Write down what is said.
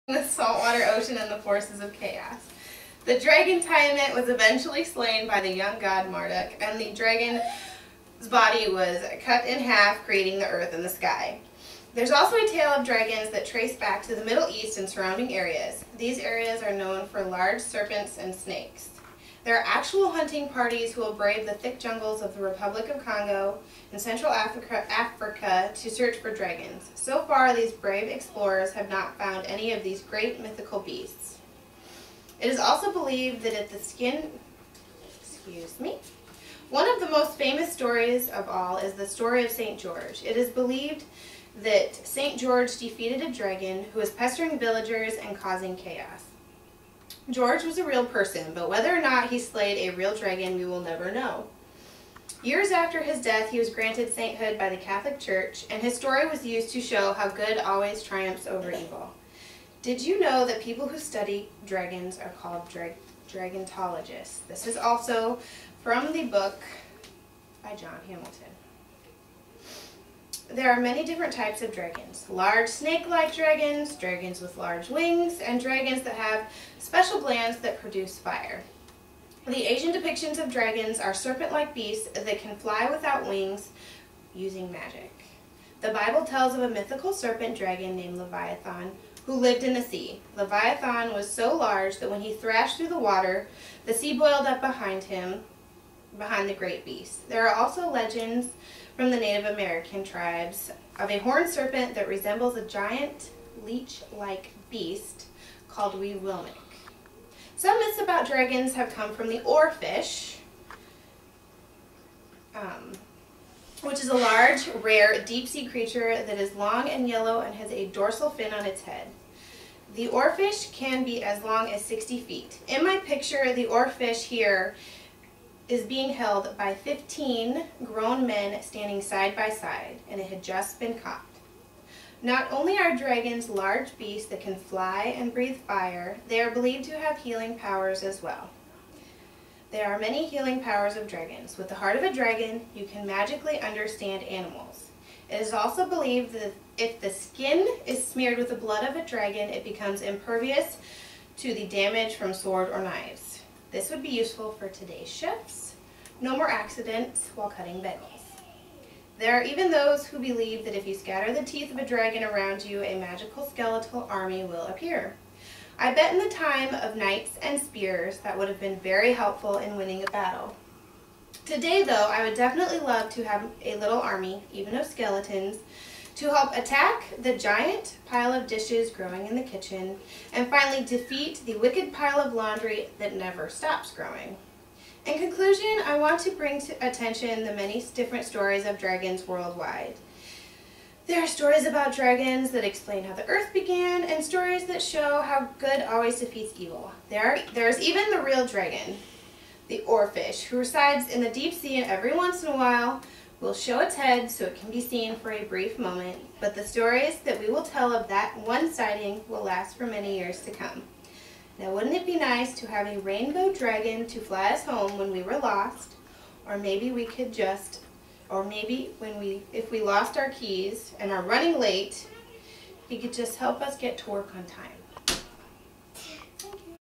the saltwater ocean and the forces of chaos. The dragon Tiamat was eventually slain by the young god Marduk, and the dragon's body was cut in half, creating the earth and the sky. There's also a tale of dragons that trace back to the Middle East and surrounding areas. These areas are known for large serpents and snakes. There are actual hunting parties who will brave the thick jungles of the Republic of Congo and Central Africa to search for dragons. So far, these brave explorers have not found any of these great mythical beasts. It is also believed that one of the most famous stories of all is the story of St. George. It is believed that St. George defeated a dragon who was pestering villagers and causing chaos. George was a real person, but whether or not he slayed a real dragon, we will never know. Years after his death, he was granted sainthood by the Catholic Church, and his story was used to show how good always triumphs over evil. Did you know that people who study dragons are called dragontologists? This is also from the book by John Hamilton. There are many different types of dragons. Large snake-like dragons, dragons with large wings, and dragons that have special glands that produce fire. The Asian depictions of dragons are serpent-like beasts that can fly without wings using magic. The Bible tells of a mythical serpent dragon named Leviathan who lived in the sea. Leviathan was so large that when he thrashed through the water, the sea boiled up behind the great beast. There are also legends from the Native American tribes of a horned serpent that resembles a giant leech-like beast called Weewillmekq. Some myths about dragons have come from the oarfish, which is a large, rare, deep-sea creature that is long and yellow and has a dorsal fin on its head. The oarfish can be as long as 60 feet. In my picture, the oarfish here is being held by 15 grown men standing side by side, and it had just been caught. Not only are dragons large beasts that can fly and breathe fire, they are believed to have healing powers as well. There are many healing powers of dragons. With the heart of a dragon, you can magically understand animals. It is also believed that if the skin is smeared with the blood of a dragon, it becomes impervious to the damage from sword or knives. This would be useful for today's chefs. No more accidents while cutting bagels. There are even those who believe that if you scatter the teeth of a dragon around you, a magical skeletal army will appear. I bet in the time of knights and spears that would have been very helpful in winning a battle. Today, though, I would definitely love to have a little army, even of skeletons, to help attack the giant pile of dishes growing in the kitchen, and finally defeat the wicked pile of laundry that never stops growing. In conclusion, I want to bring to attention the many different stories of dragons worldwide. There are stories about dragons that explain how the earth began, and stories that show how good always defeats evil. There's even the real dragon, the oarfish, who resides in the deep sea, and every once in a while will show its head so it can be seen for a brief moment, but the stories that we will tell of that one sighting will last for many years to come. Now, wouldn't it be nice to have a rainbow dragon to fly us home when we were lost? Or maybe we could just, if we lost our keys and are running late, he could just help us get to work on time.